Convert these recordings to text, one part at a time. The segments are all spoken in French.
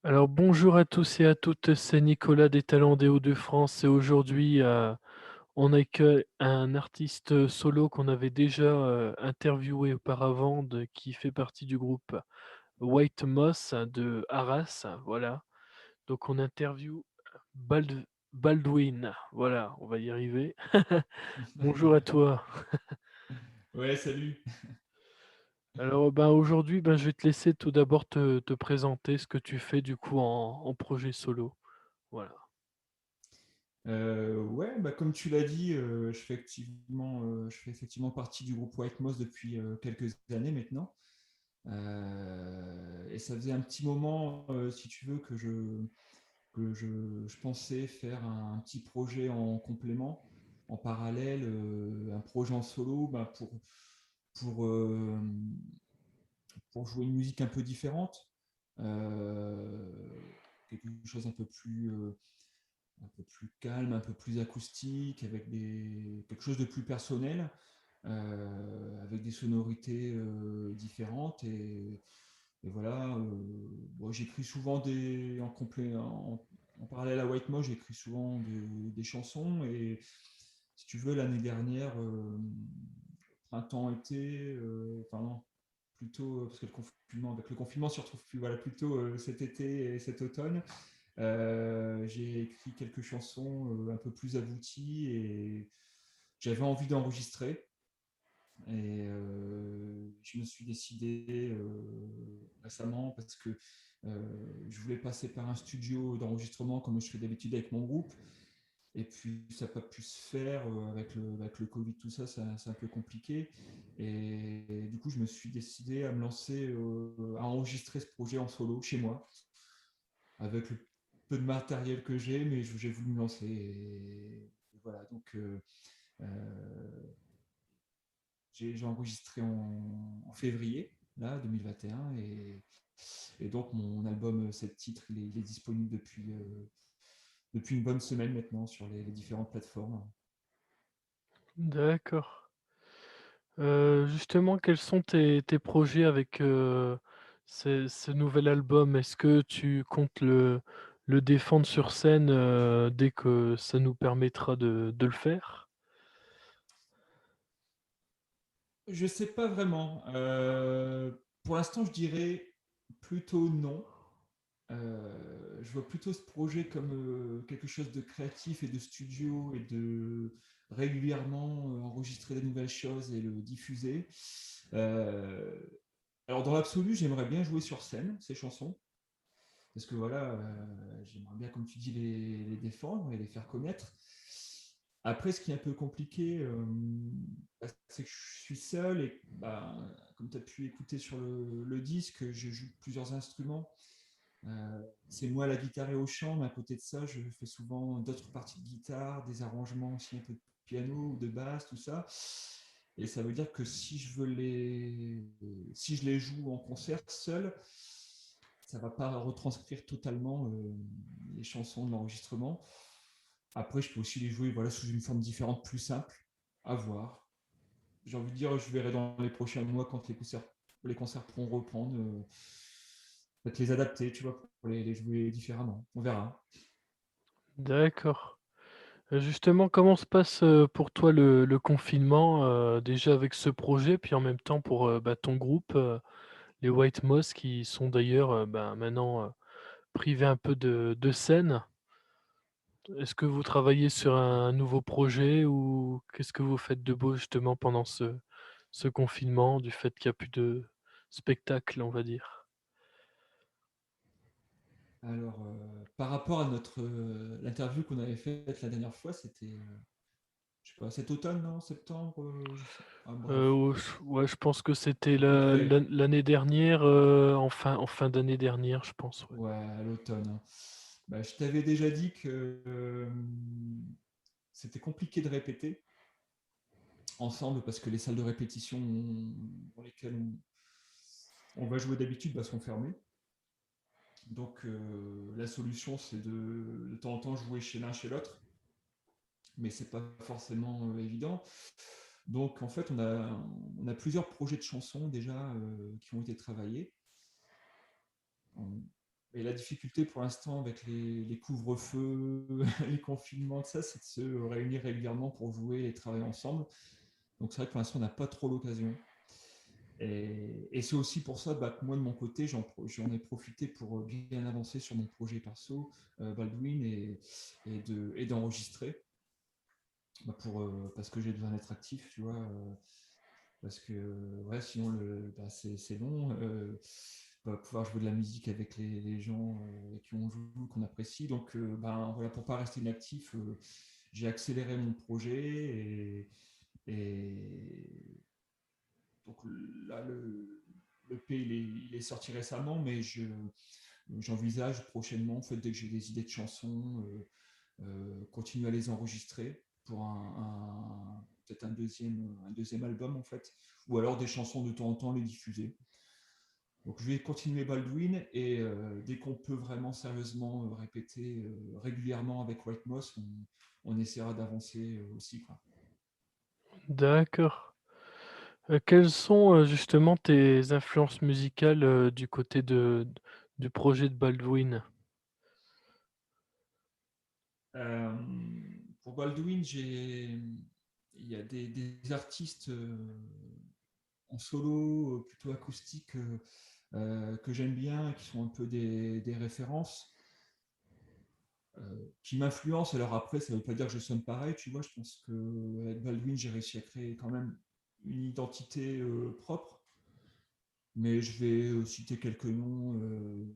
Alors bonjour à tous et à toutes, c'est Nicolas des Talents des Hauts-de-France et aujourd'hui, on accueille un artiste solo qu'on avait déjà, interviewé auparavant qui fait partie du groupe White Moss de Arras, voilà. Donc on interviewe Baldwin, voilà, on va y arriver. Bonjour à toi. Ouais, salut. Alors, ben, aujourd'hui, ben, je vais te laisser tout d'abord te présenter ce que tu fais du coup en projet solo, voilà. Ouais, bah, comme tu l'as dit, je fais effectivement partie du groupe White Moss depuis quelques années maintenant. Et ça faisait un petit moment, si tu veux, je pensais faire un petit projet en complément, en parallèle, un projet en solo, bah, pour, euh, pour jouer une musique un peu différente, quelque chose un peu plus calme, un peu plus acoustique, avec quelque chose de plus personnel, avec des sonorités différentes. Et voilà, bon, j'écris souvent en parallèle à White Mouse, j'écris souvent des chansons. Et si tu veux, l'année dernière, printemps-été, enfin non, plutôt parce que avec le confinement, on se retrouve plus, voilà, plutôt cet été et cet automne. J'ai écrit quelques chansons un peu plus abouties et j'avais envie d'enregistrer. Et je me suis décidé récemment parce que je voulais passer par un studio d'enregistrement comme je fais d'habitude avec mon groupe. Et puis ça n'a pas pu se faire avec le Covid, tout ça, c'est un peu compliqué. Et du coup, je me suis décidé à me lancer, à enregistrer ce projet en solo chez moi avec le peu de matériel que j'ai, mais j'ai voulu me lancer. Et voilà, donc j'ai enregistré en février, là, 2021, et donc mon album 7 titres, il est disponible depuis une bonne semaine maintenant sur les différentes plateformes. D'accord. Justement, quels sont tes projets avec, ce nouvel album? Est-ce que tu comptes le défendre sur scène, dès que ça nous permettra de le faire? Je sais pas vraiment. Pour l'instant, je dirais plutôt non. Je vois plutôt ce projet comme quelque chose de créatif et de studio et de régulièrement enregistrer des nouvelles choses et le diffuser. Euh, alors dans l'absolu, j'aimerais bien jouer sur scène ces chansons parce que voilà, j'aimerais bien, comme tu dis, les défendre et les faire connaître. Après, ce qui est un peu compliqué, c'est que je suis seul et bah, comme tu as pu écouter sur le disque, je joue plusieurs instruments. C'est moi la guitare et au chant, mais à côté de ça, je fais souvent d'autres parties de guitare, des arrangements aussi un peu de piano ou de basse, tout ça. Et ça veut dire que si je les joue en concert seul, ça va pas retranscrire totalement les chansons de l'enregistrement. Après, je peux aussi les jouer voilà, sous une forme différente, plus simple, à voir. J'ai envie de dire, je verrai dans les prochains mois quand les concerts pourront reprendre. Peut-être les adapter, tu vois, pour les jouer différemment. On verra. D'accord. Justement, comment se passe, pour toi le confinement, déjà avec ce projet, puis en même temps pour, bah, ton groupe, les White Moss qui sont d'ailleurs, ben, maintenant, privés un peu de scène? Est-ce que vous travaillez sur un nouveau projet ou qu'est-ce que vous faites de beau justement pendant ce confinement, du fait qu'il y a plus de spectacle, on va dire? Alors, par rapport à l'interview qu'on avait faite la dernière fois, c'était, je sais pas, cet automne, non? Septembre, ah, bref. Ouais, je pense que c'était À peu près, l'année dernière, en fin d'année dernière, je pense, ouais. ouais, à l'automne, hein. Bah, je t'avais déjà dit que c'était compliqué de répéter ensemble parce que les salles de répétition dans lesquelles on va jouer d'habitude bah, sont fermées. Donc la solution, c'est de temps en temps jouer chez l'un, chez l'autre, mais c'est pas forcément évident. Donc en fait, on a plusieurs projets de chansons déjà qui ont été travaillés. Et la difficulté pour l'instant avec les couvre-feux, les confinements, tout ça, c'est de se réunir régulièrement pour jouer et travailler ensemble. Donc c'est vrai que pour l'instant, on n'a pas trop l'occasion. Et c'est aussi pour ça que moi, de mon côté, j'en ai profité pour bien avancer sur mon projet perso, Baldwin, et d'enregistrer. Parce que j'ai besoin d'être actif, tu vois. Parce que ouais, sinon, c'est long. Pouvoir jouer de la musique avec les gens avec qui on joue, qu'on apprécie. Donc, voilà, pour pas rester inactif, j'ai accéléré mon projet et donc là, le P il est sorti récemment, mais j'envisage prochainement, en fait, dès que j'ai des idées de chansons, continuer à les enregistrer pour peut-être un deuxième album, en fait, ou alors des chansons de temps en temps les diffuser. Donc je vais continuer Baldwin et dès qu'on peut vraiment sérieusement répéter régulièrement avec White Moss, on essaiera d'avancer aussi, quoi. D'accord. Quelles sont, justement tes influences musicales, du côté du projet de Baldwin? Euh, pour Baldwin, il y a des artistes en solo, plutôt acoustique, que j'aime bien, qui sont un peu des références, qui m'influencent. Alors après, ça ne veut pas dire que je sonne pareil, tu vois. Je pense qu'avec Baldwin, j'ai réussi à créer quand même une identité propre. Mais je vais citer quelques noms.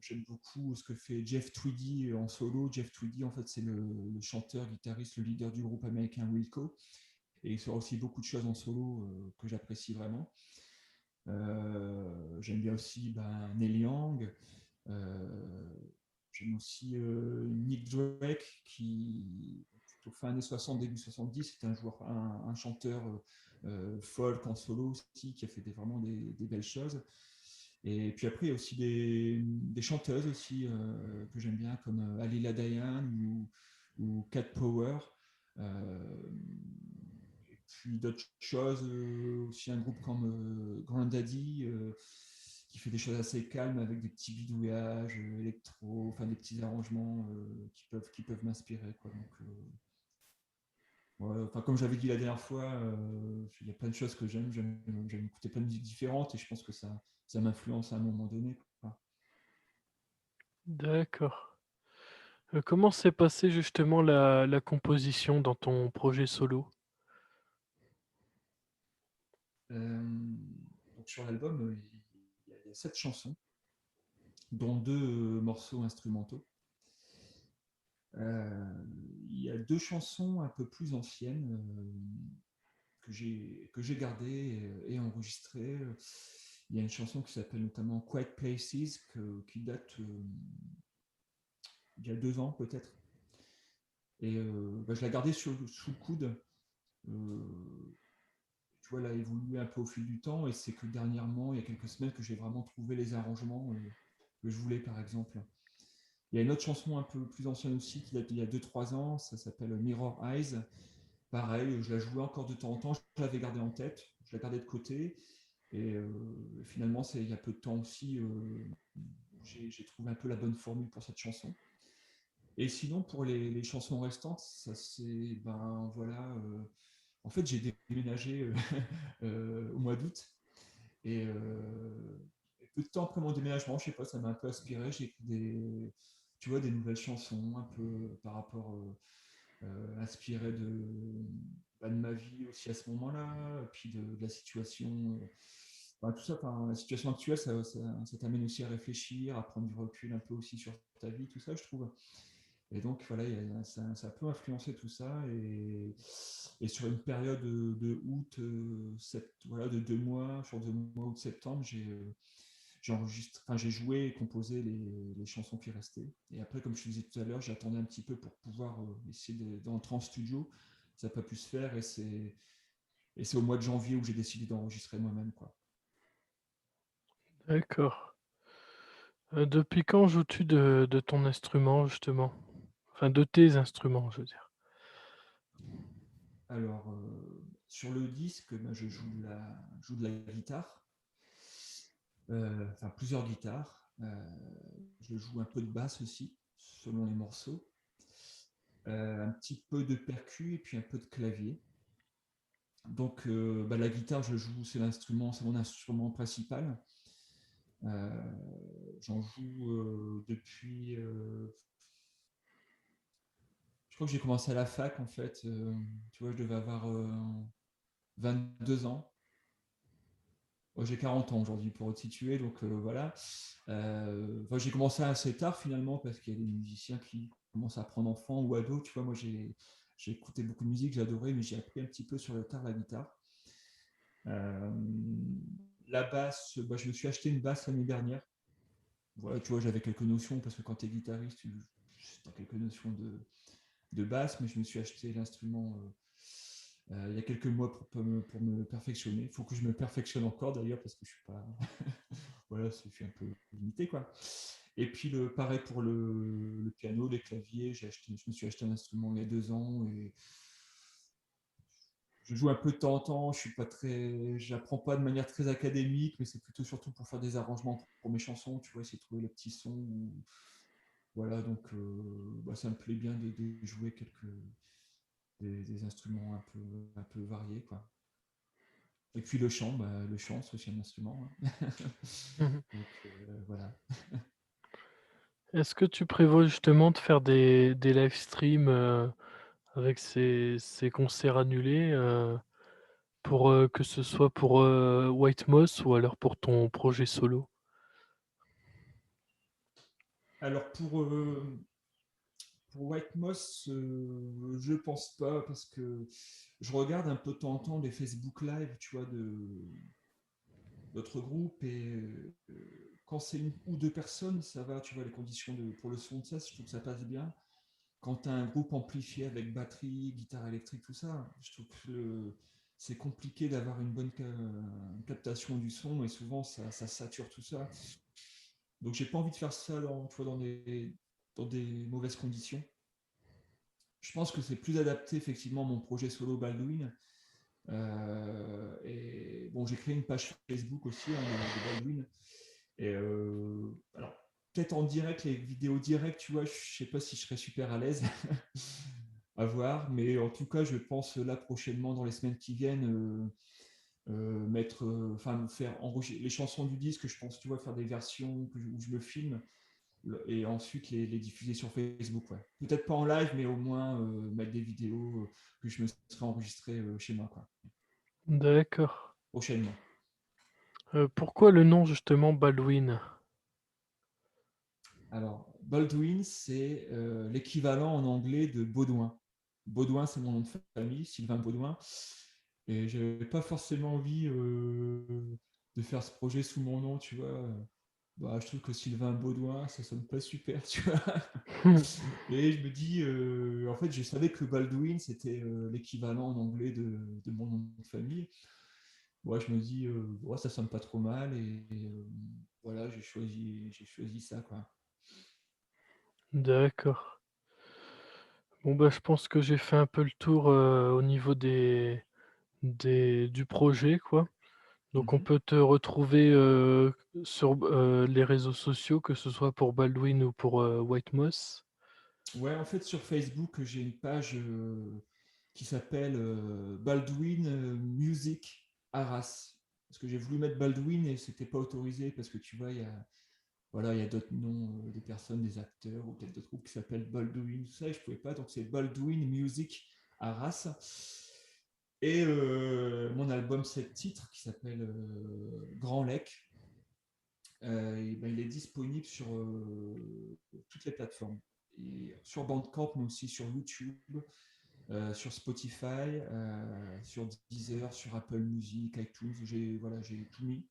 J'aime beaucoup ce que fait Jeff Tweedy en solo. Jeff Tweedy, en fait, c'est le chanteur, guitariste, le leader du groupe américain Wilco. Et il sort aussi beaucoup de choses en solo que j'apprécie vraiment. J'aime bien aussi Neil Young. Euh, J'aime aussi Nick Drake, qui, plutôt fin années 60, début 70, c'est un chanteur folk en solo aussi, qui a fait vraiment des belles choses. Et puis après, il y a aussi des chanteuses aussi que j'aime bien, comme Alila Diane ou Cat Power. Euh, et puis d'autres choses, aussi un groupe comme Grandaddy, qui fait des choses assez calmes avec des petits bidouillages électro, enfin des petits arrangements qui peuvent m'inspirer, quoi. Donc, ouais, enfin, comme j'avais dit la dernière fois, il y a plein de choses que j'aime écouter plein de musiques différentes et je pense que ça m'influence à un moment donné, quoi. D'accord. Comment s'est passée justement la composition dans ton projet solo? Euh, donc sur l'album, il y a 7 chansons, dont 2 morceaux instrumentaux. Euh, il y a 2 chansons un peu plus anciennes que j'ai gardées et enregistrées. Il y a une chanson qui s'appelle notamment Quiet Places, qui date il y a 2 ans peut-être. Et je l'ai gardée sous le coude. Euh, Tu vois, elle a évolué un peu au fil du temps et c'est que dernièrement, il y a quelques semaines, que j'ai vraiment trouvé les arrangements que je voulais, par exemple. Il y a une autre chanson un peu plus ancienne aussi qui date d'il y a 2-3 ans, ça s'appelle Mirror Eyes. Pareil, je la jouais encore de temps en temps, je l'avais gardée en tête, je la gardais de côté. Et finalement, c'est il y a peu de temps aussi, j'ai trouvé un peu la bonne formule pour cette chanson. Et sinon, pour les chansons restantes, ça c'est, voilà, en fait, j'ai déménagé au mois d'août. Et peu de temps après mon déménagement, je sais pas, ça m'a un peu aspiré. J'ai écrit tu vois, des nouvelles chansons, un peu par rapport, inspirées de ma vie aussi à ce moment-là, puis de la situation. Tout ça, la situation actuelle, ça t'amène aussi à réfléchir, à prendre du recul un peu aussi sur ta vie, tout ça, je trouve. Et donc, voilà, ça a peu influencé tout ça. Et sur une période de août, voilà, de 2 mois, sur 2 mois, août-septembre, j'ai joué et composé les chansons qui restaient. Et après, comme je te disais tout à l'heure, j'attendais un petit peu pour pouvoir essayer d'entrer en studio. Ça n'a pas pu se faire et c'est au mois de janvier où j'ai décidé d'enregistrer moi-même, quoi. D'accord. Depuis quand joues-tu de ton instrument justement? Enfin de tes instruments, je veux dire. Alors, sur le disque, je joue de la guitare, enfin plusieurs guitares. Je joue un peu de basse aussi, selon les morceaux. Un petit peu de percu et puis un peu de clavier. Donc la guitare, je joue, c'est mon instrument principal. Euh, J'en joue depuis. Je crois que j'ai commencé à la fac en fait. Tu vois, je devais avoir 22 ans. J'ai 40 ans aujourd'hui pour te situer, donc voilà. J'ai commencé assez tard finalement parce qu'il y a des musiciens qui commencent à prendre enfant ou ado. Tu vois, moi j'ai écouté beaucoup de musique, j'adorais, mais j'ai appris un petit peu sur le tard la guitare. Euh, la basse, je me suis acheté une basse l'année dernière. Voilà, tu vois, j'avais quelques notions parce que quand tu es guitariste, tu as quelques notions de basse, mais je me suis acheté l'instrument il y a quelques mois pour me perfectionner. Il faut que je me perfectionne encore d'ailleurs parce que je suis pas. Voilà, je suis un peu limité quoi. Et puis pareil pour le piano, les claviers, je me suis acheté un instrument il y a 2 ans et je joue un peu de temps en temps. Je suis pas très, j'apprends pas de manière très académique, mais c'est plutôt surtout pour faire des arrangements pour mes chansons. Tu vois, essayer de trouver le petit son. Voilà, donc ça me plaît bien de jouer des instruments un peu variés quoi. Et puis le chant c'est aussi un instrument, hein. Mmh. Donc voilà. Est-ce que tu prévois justement de faire des live streams, avec ces concerts annulés, pour, que ce soit pour, White Moss ou alors pour ton projet solo? Alors pour White Moss, je pense pas parce que je regarde un peu de temps en temps les Facebook Live, tu vois, de d'autres groupes et quand c'est une ou deux personnes, ça va, tu vois, les conditions pour le son de ça, je trouve que ça passe bien. Quand tu as un groupe amplifié avec batterie, guitare électrique, tout ça, je trouve que c'est compliqué d'avoir une bonne captation du son et souvent ça sature tout ça. Donc j'ai pas envie de faire ça tu vois, dans des mauvaises conditions. Je pense que c'est plus adapté effectivement à mon projet solo Baldwin. Et bon, j'ai créé une page Facebook aussi hein, de Baldwin. Et alors, peut-être en direct, les vidéos directes, tu vois, je sais pas si je serais super à l'aise à voir, mais en tout cas, je pense là prochainement, dans les semaines qui viennent, mettre, enfin, faire enregistrer les chansons du disque, je pense, tu vois, faire des versions où je me filme et ensuite les diffuser sur Facebook. Ouais. Peut-être pas en live, mais au moins mettre des vidéos que je me serais enregistré chez moi, quoi, D'accord. prochainement. Pourquoi le nom justement Baldwin? Alors, Baldwin, c'est l'équivalent en anglais de Baudouin. Baudouin, c'est mon nom de famille, Sylvain Baudouin. Et je n'avais pas forcément envie de faire ce projet sous mon nom, tu vois. Je trouve que Sylvain Baudouin, ça sonne pas super, tu vois. Et je me dis, en fait, je savais que Baldwin, c'était l'équivalent en anglais de mon nom de famille. Je me dis, ça sonne pas trop mal et voilà, j'ai choisi ça, quoi. D'accord. Bon, bah, je pense que j'ai fait un peu le tour, au niveau du projet, quoi. Donc on Mhm. peut te retrouver, sur les réseaux sociaux, que ce soit pour Baldwin ou pour, White Moss? Ouais, en fait, sur Facebook, j'ai une page qui s'appelle Baldwin Music Arras. Parce que j'ai voulu mettre Baldwin et c'était pas autorisé parce que tu vois, il y a d'autres noms des personnes, des acteurs ou peut-être d'autres groupes qui s'appellent Baldwin, tout ça, et je pouvais pas. Donc c'est Baldwin Music Arras. Et mon album 7 titres qui s'appelle Grand Lec, il est disponible sur toutes les plateformes. Et sur Bandcamp, mais aussi sur YouTube, sur Spotify, sur Deezer, sur Apple Music, iTunes. J'ai tout mis.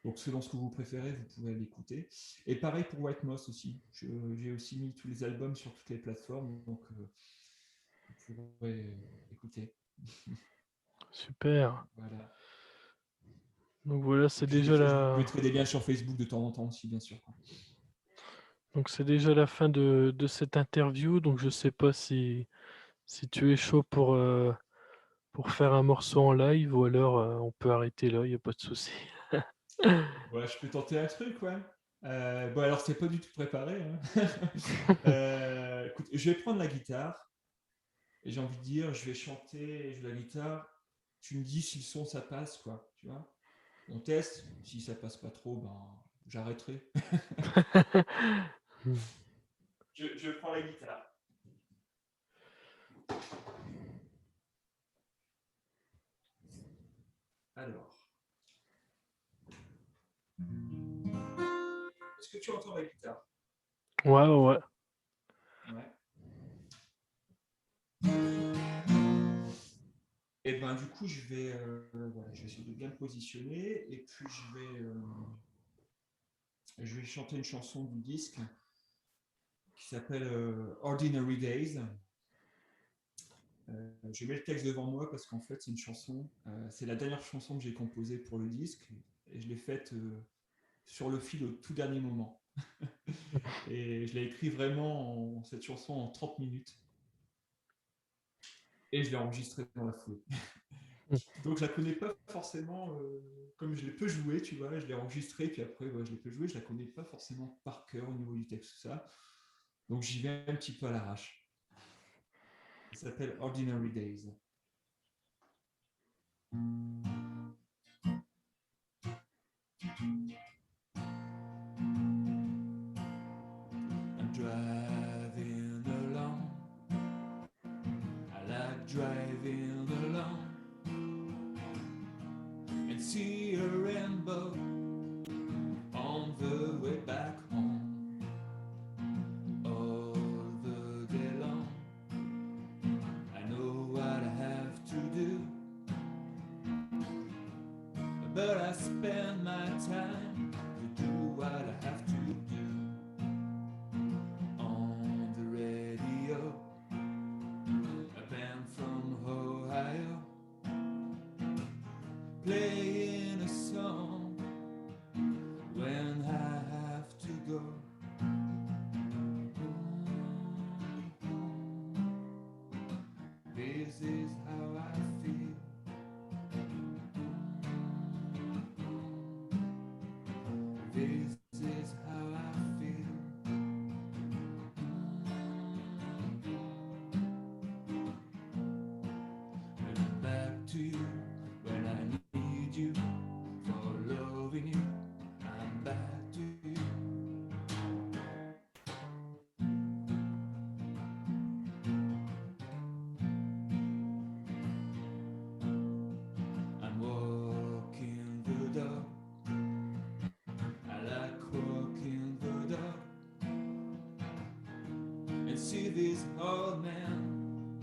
Donc selon ce que vous préférez, vous pouvez l'écouter. Et pareil pour White Moss aussi. J'ai aussi mis tous les albums sur toutes les plateformes, donc vous pourrez écouter. Super. Voilà. Donc voilà, Et puis je vous mettrai des liens sur Facebook de temps en temps aussi, bien sûr. c'est déjà la fin de cette interview, donc je sais pas si tu es chaud pour faire un morceau en live ou alors, on peut arrêter là, il y a pas de souci. Ouais, je peux tenter un truc, ouais. Bon, alors, c'est pas du tout préparé, hein. Écoute, je vais prendre la guitare et j'ai envie de dire, je vais chanter, je joue la guitare. Tu me dis si le son ça passe, quoi. Tu vois? On teste. Si ça passe pas trop, ben j'arrêterai. Je prends la guitare. Alors, est-ce que tu entends la guitare? Ouais, ouais. Ouais. Et ben du coup, voilà, je vais essayer de bien me positionner et puis je vais chanter une chanson du disque qui s'appelle Ordinary Days. Je mets le texte devant moi parce qu'en fait, c'est une chanson, c'est la dernière chanson que j'ai composée pour le disque et je l'ai faite sur le fil au tout dernier moment. Et je l'ai écrit vraiment, cette chanson, en 30 minutes et je l'ai enregistrée dans la foulée. Donc je la connais pas forcément, comme je l'ai peu joué, tu vois, je l'ai enregistrée, puis après je l'ai peu joué, je la connais pas forcément par cœur au niveau du texte, tout ça. Donc j'y vais un petit peu à l'arrache. Ça s'appelle Ordinary Days. I'm driving along. I like driving along and see a rainbow on the way back home. All the day long, I know what I have to do, but I spend my time to do what I have to do. On the radio, a band from Ohio, playing a song when I have to go. This is how I feel. This is how I feel. When I'm back to you, when I need you, for loving you, I'm back to you. I'm walking the dog. I like walking the dog and see this old man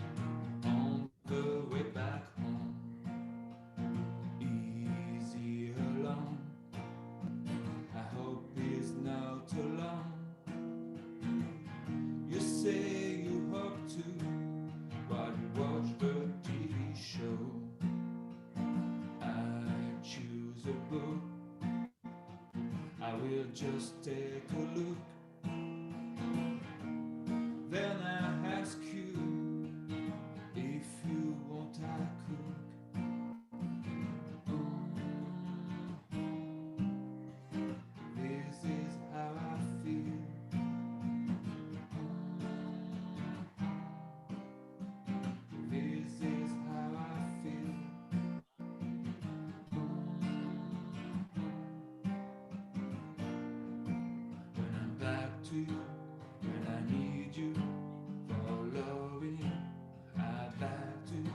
on the way back home. Easy along. I hope it's not too long. You say you hope to, while you watch the TV show. I choose a book. I will just take a look. Then I ask you if you want I cook. This is how I feel. This is how I feel. When I'm back to you, when I need you, for loving you, I'm back to you.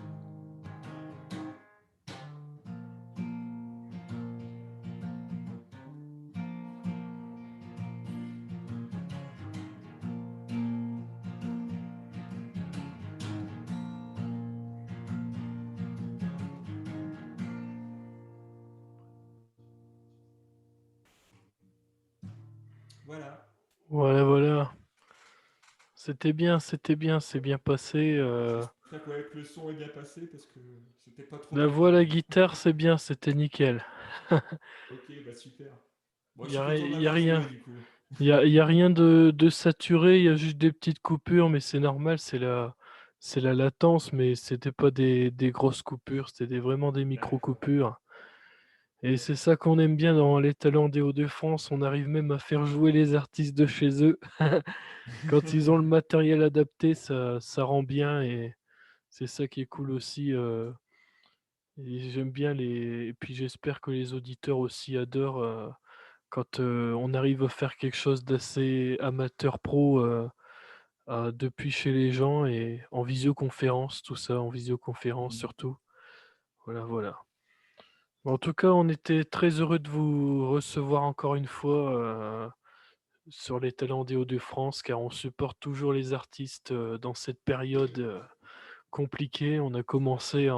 Voilà. Voilà, voilà. C'était bien, c'est bien passé. J'espère que, ouais, que le son est bien passé parce que c'était pas trop La voix, la préparé. guitare, c'est bien, c'était nickel. Ok, bah super. Bon, Il je y suis a, content de y a l'avoir joué rien. du coup. Y a rien de saturé, il y a juste des petites coupures, mais c'est normal, c'est la latence, mais c'était pas des grosses coupures, c'était vraiment des D'accord. micro-coupures. Et c'est ça qu'on aime bien dans les talents des Hauts-de-France, on arrive même à faire jouer les artistes de chez eux. Quand ils ont le matériel adapté, ça rend bien et c'est ça qui est cool aussi, et j'aime bien les et puis j'espère que les auditeurs aussi adorent, quand, on arrive à faire quelque chose d'assez amateur pro, depuis chez les gens et en visioconférence, tout ça, en visioconférence Mm. surtout. Voilà, voilà. En tout cas, on était très heureux de vous recevoir encore une fois, sur les talents des Hauts-de-France, car on supporte toujours les artistes, dans cette période, compliquée. On a commencé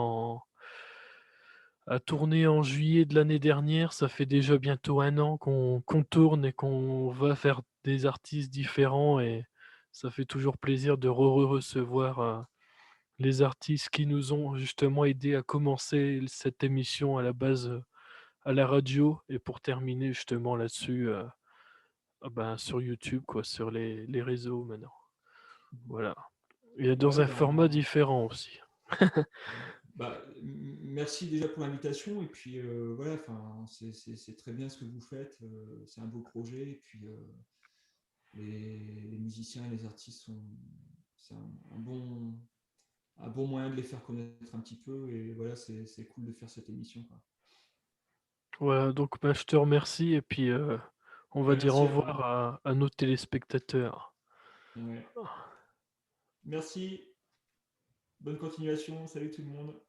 à tourner en juillet de l'année dernière. Ça fait déjà bientôt un an qu'on tourne et qu'on va faire des artistes différents et ça fait toujours plaisir de recevoir, les artistes qui nous ont justement aidés à commencer cette émission à la base, à la radio et pour terminer justement là-dessus, ben, sur YouTube quoi, sur les réseaux maintenant. Voilà et dans Ouais, un format ben, différent aussi. bah, merci déjà pour l'invitation. Et puis voilà, enfin, c'est très bien ce que vous faites. C'est un beau projet. Et puis les musiciens et les artistes sont, c'est un bon moyen de les faire connaître un petit peu. Et voilà, c'est cool de faire cette émission, quoi. Voilà donc bah, je te remercie et puis, on va Bah, dire au merci à vous. revoir à nos téléspectateurs. Ouais. Merci. Bonne continuation. Salut tout le monde.